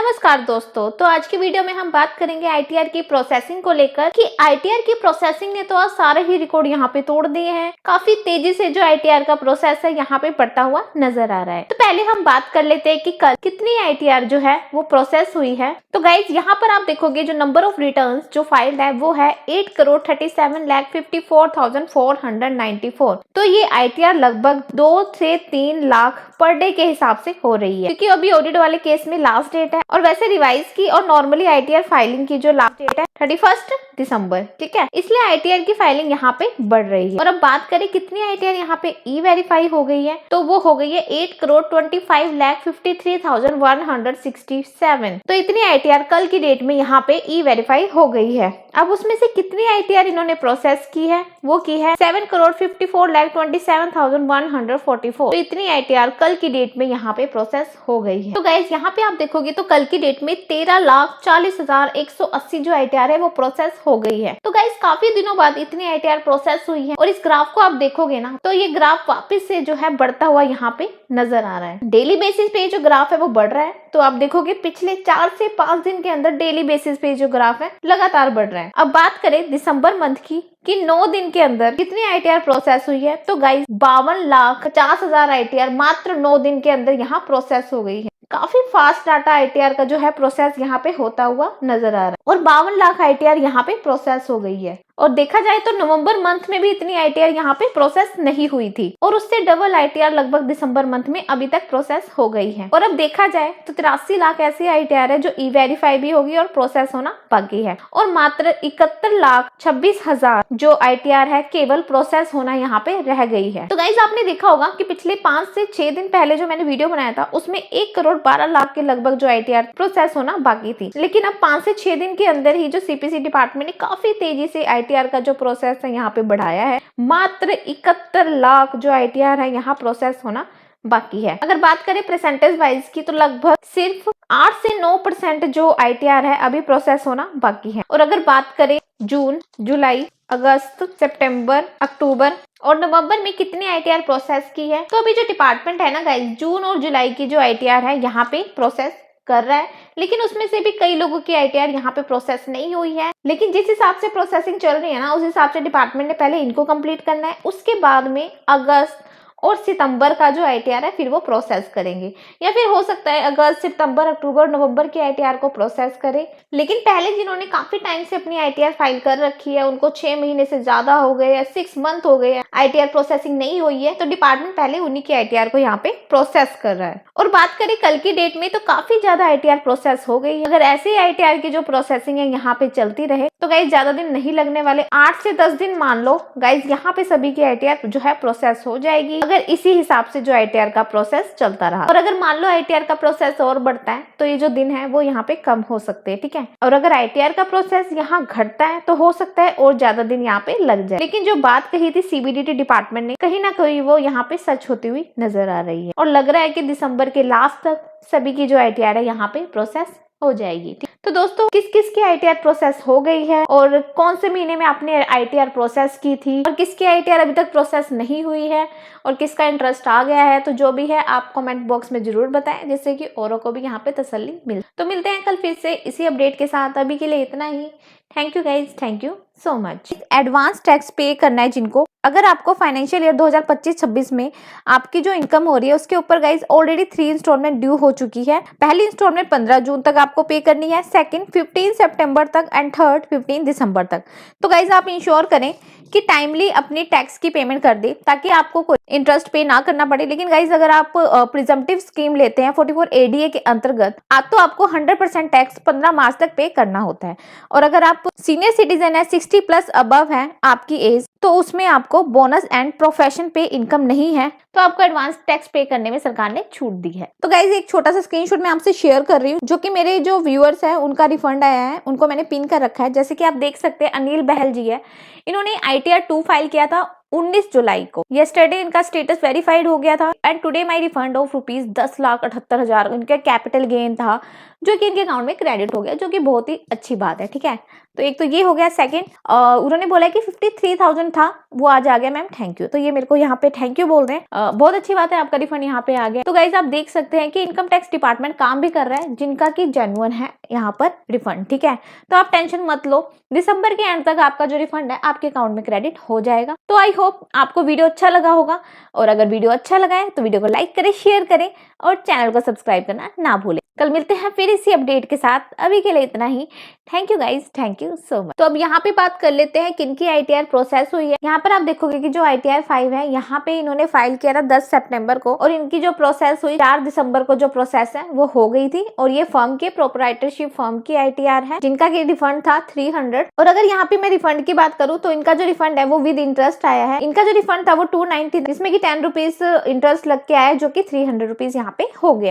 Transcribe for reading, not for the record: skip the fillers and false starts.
नमस्कार दोस्तों। तो आज की वीडियो में हम बात करेंगे आईटीआर की प्रोसेसिंग को लेकर कि आईटीआर की प्रोसेसिंग ने तो आज सारे ही रिकॉर्ड यहाँ पे तोड़ दिए हैं। काफी तेजी से जो आईटीआर का प्रोसेस है यहाँ पे बढ़ता हुआ नजर आ रहा है। तो पहले हम बात कर लेते हैं कि कल कितनी आईटीआर जो है वो प्रोसेस हुई है। तो गाइज यहाँ पर आप देखोगे जो नंबर ऑफ रिटर्न जो फाइल्ड है वो है 8,37,54,494। तो ये आईटीआर लगभग 2 से 3 लाख पर डे के हिसाब से हो रही है, क्योंकि अभी ऑडिट वाले केस में लास्ट डेट है और वैसे रिवाइज की और नॉर्मली आईटीआर फाइलिंग की जो लास्ट डेट है 31 दिसंबर, ठीक है। इसलिए आईटीआर की फाइलिंग यहाँ पे बढ़ रही है। और अब बात करें कितनी आईटीआर यहाँ पे ई वेरीफाई हो गई है, तो वो हो गई है 8,25,53,167। तो इतनी आईटीआर कल की डेट में यहाँ पे ई वेरीफाई हो गई है। अब उसमें से कितनी आईटीआर इन्होंने प्रोसेस की है, वो की है 7,54,27,144। तो इतनी आईटीआर कल की डेट में यहाँ पे प्रोसेस हो गई है। तो गाइस यहाँ पे आप देखोगे तो कल की डेट में 13,40,180 जो आईटीआर है वो प्रोसेस हो गई है। तो गाइस काफी दिनों बाद इतनी आईटीआर प्रोसेस हुई है और इस ग्राफ को आप देखोगे ना तो ये ग्राफ वापस से जो है बढ़ता हुआ यहाँ पे नजर आ रहा है। डेली बेसिस पे जो ग्राफ है वो बढ़ रहा है। तो आप देखोगे पिछले 4 से 5 दिन के अंदर डेली बेसिस पे जो ग्राफ है लगातार बढ़ रहा है। अब बात करें दिसंबर मंथ की कि 9 दिन के अंदर कितनी आईटीआर प्रोसेस हुई है, तो गाइस 52,50,000 आईटीआर मात्र 9 दिन के अंदर यहाँ प्रोसेस हो गई है। काफी फास्ट डाटा आईटीआर का जो है प्रोसेस यहाँ पे होता हुआ नजर आ रहा है और 52 लाख आईटीआर यहाँ पे प्रोसेस हो गई है। और देखा जाए तो नवंबर मंथ में भी इतनी आईटीआर यहाँ पे प्रोसेस नहीं हुई थी और उससे डबल आईटीआर लगभग दिसंबर मंथ में अभी तक प्रोसेस हो गई है। और अब देखा जाए तो 83 लाख ऐसी आईटीआर है जो ई वेरीफाई भी होगी और प्रोसेस होना बाकी है और मात्र 71,26,000 जो आईटीआर है केवल प्रोसेस होना यहाँ पे रह गई है। तो गाइज आपने देखा होगा कि पिछले 5 से 6 दिन पहले जो मैंने वीडियो बनाया था उसमें 1,12,00,000 के लगभग जो आईटीआर प्रोसेस होना बाकी थी, लेकिन अब 5 से 6 दिन के अंदर ही जो सीपीसी डिपार्टमेंट ने काफी तेजी से आईटीआर का जो प्रोसेस है यहाँ पे बढ़ाया है। मात्र 71 लाख जो आईटीआर है यहाँ प्रोसेस होना बाकी है। अगर बात करें परसेंटेज वाइज की तो लगभग सिर्फ 8 से 9% जो आईटीआर है अभी प्रोसेस होना बाकी है। और अगर बात करें जून, जुलाई, अगस्त, सितंबर, अक्टूबर और नवंबर में कितनी आईटीआर प्रोसेस की है, तो अभी जो डिपार्टमेंट है ना गाइस जून और जुलाई की जो आईटीआर है यहाँ पे प्रोसेस कर रहा है, लेकिन उसमें से भी कई लोगों की आईटीआर यहाँ पे प्रोसेस नहीं हुई है। लेकिन जिस हिसाब से प्रोसेसिंग चल रही है ना उस हिसाब से डिपार्टमेंट ने पहले इनको कंप्लीट करना है, उसके बाद में अगस्त और सितंबर का जो आईटीआर है फिर वो प्रोसेस करेंगे, या फिर हो सकता है अगस्त, सितंबर, अक्टूबर, नवंबर की आईटीआर को प्रोसेस करें। लेकिन पहले जिन्होंने काफी टाइम से अपनी आईटीआर फाइल कर रखी है, उनको 6 महीने से ज्यादा हो गए या 6 मंथ हो गए आईटीआर प्रोसेसिंग नहीं हुई है, तो डिपार्टमेंट पहले उन्हीं की आईटीआर को यहाँ पे प्रोसेस कर रहा है। और बात करें कल की डेट में तो काफी ज्यादा आईटीआर प्रोसेस हो गई है। अगर ऐसे आईटीआर की जो प्रोसेसिंग है यहाँ पे चलती रहे तो गाइज ज्यादा दिन नहीं लगने वाले, 8 से 10 दिन मान लो गाइज यहाँ पे सभी की आईटीआर जो है प्रोसेस हो जाएगी, अगर इसी हिसाब से जो आईटीआर का प्रोसेस चलता रहा। और अगर मान लो आईटीआर का प्रोसेस और बढ़ता है तो ये जो दिन है वो यहाँ पे कम हो सकते हैं, ठीक है। और अगर आईटीआर का प्रोसेस यहाँ घटता है तो हो सकता है और ज्यादा दिन यहाँ पे लग जाए। लेकिन जो बात कही थी सीबीडीटी डिपार्टमेंट ने कहीं ना कहीं वो यहाँ पे सच होती हुई नजर आ रही है और लग रहा है कि दिसंबर के लास्ट तक सभी की जो आईटीआर है यहाँ पे प्रोसेस हो जाएगी। तो दोस्तों किस किस की आईटीआर प्रोसेस हो गई है और कौन से महीने में आपने आईटीआर प्रोसेस की थी और किसकी आईटीआर अभी तक प्रोसेस नहीं हुई है और किसका इंटरेस्ट आ गया है, तो जो भी है आप कमेंट बॉक्स में जरूर बताएं जिससे कि औरों को भी यहाँ पे तसल्ली मिले। तो मिलते हैं कल फिर से इसी अपडेट के साथ। अभी के लिए इतना ही। Thank you guys, thank you so much. Advance tax pay करना है जिनको, अगर आपको फाइनेंशियल ईयर 2025-26 में आपकी जो इनकम हो रही है उसके ऊपर गाइज ऑलरेडी 3 इंस्टॉलमेंट ड्यू हो चुकी है। पहली इंस्टॉलमेंट 15 जून तक आपको पे करनी है, सेकंड 15 सितंबर तक एंड थर्ड 15 दिसंबर तक। तो गाइज आप इंश्योर करें कि टाइमली अपनी टैक्स की पेमेंट कर दे ताकि आपको कोई इंटरेस्ट पे ना करना पड़े। लेकिन गाइज अगर आप प्रिजम्पटिव स्कीम लेते हैं 44 ADA के अंतर्गत तो आपको 100% टैक्स 15 मार्च तक पे करना होता है। और अगर आप सीनियर सिटीजन है, 60+ अबव है आपकी एज, तो उसमें आपको बोनस एंड प्रोफेशन पे इनकम नहीं है तो आपको एडवांस टैक्स पे करने में सरकार ने छूट दी है। तो गाइज एक छोटा सा स्क्रीनशॉट मैं आपसे शेयर कर रही हूँ जो कि मेरे जो व्यूअर्स हैं उनका रिफंड आया है, उनको मैंने पिन कर रखा है। जैसे कि आप देख सकते हैं अनिल बहल जी है, इन्होंने आईटीआर 2 फाइल किया था 19 जुलाई को। येस्टरडे इनका स्टेटस वेरीफाइड हो गया था and today my refund of ₹10,78,000 इनका कैपिटल गेन था जो कि इनके अकाउंट में क्रेडिट हो गया, जो कि बहुत ही अच्छी बात है। ठीक है, तो एक तो ये हो गया। सेकंड, उन्होंने बोला कि 53,000 था, वो आज आ गया मैम, थैंक यू। तो ये मेरे को यहाँ पे थैंक यू बोल रहे हैं, बहुत अच्छी बात है, आपका रिफंड यहाँ पे आ गया। तो गाइज आप देख सकते हैं कि इनकम टैक्स डिपार्टमेंट काम भी कर रहा है, जिनका की जेन्युइन है यहाँ पर रिफंड। ठीक है, तो आप टेंशन मत लो, दिसंबर के एंड तक आपका जो रिफंड है आपके अकाउंट में क्रेडिट हो जाएगा। तो आई होप आपको वीडियो अच्छा लगा होगा, और अगर वीडियो अच्छा लगा है तो वीडियो को लाइक करें, शेयर करें और चैनल को सब्सक्राइब करना ना भूलें। कल मिलते हैं फिर इसी अपडेट के साथ, अभी के लिए इतना ही। Thank you guys, thank you so much. तो अब यहाँ पे बात कर लेते हैं किनकी ITR प्रोसेस हुई है। यहाँ पर आप देखोगे कि जो ITR 5 है, यहाँ पे इन्होंने फाइल किया था 10 सितंबर को, और इनकी जो प्रोसेस हुई 4 दिसंबर को, जो प्रोसेस है वो हो गई थी। और ये फर्म के प्रोप्राइटरशिप फर्म की ITR है, जिनका की रिफंड था 300। और अगर यहाँ पे मैं रिफंड की बात करूँ तो इनका जो रिफंड है वो विद इंटरेस्ट आया है। इनका जो रिफंड था वो 290, जिसमें की 10 रुपीज इंटरेस्ट लग के आया, जो की 300 रुपीज यहाँ पे हो गया।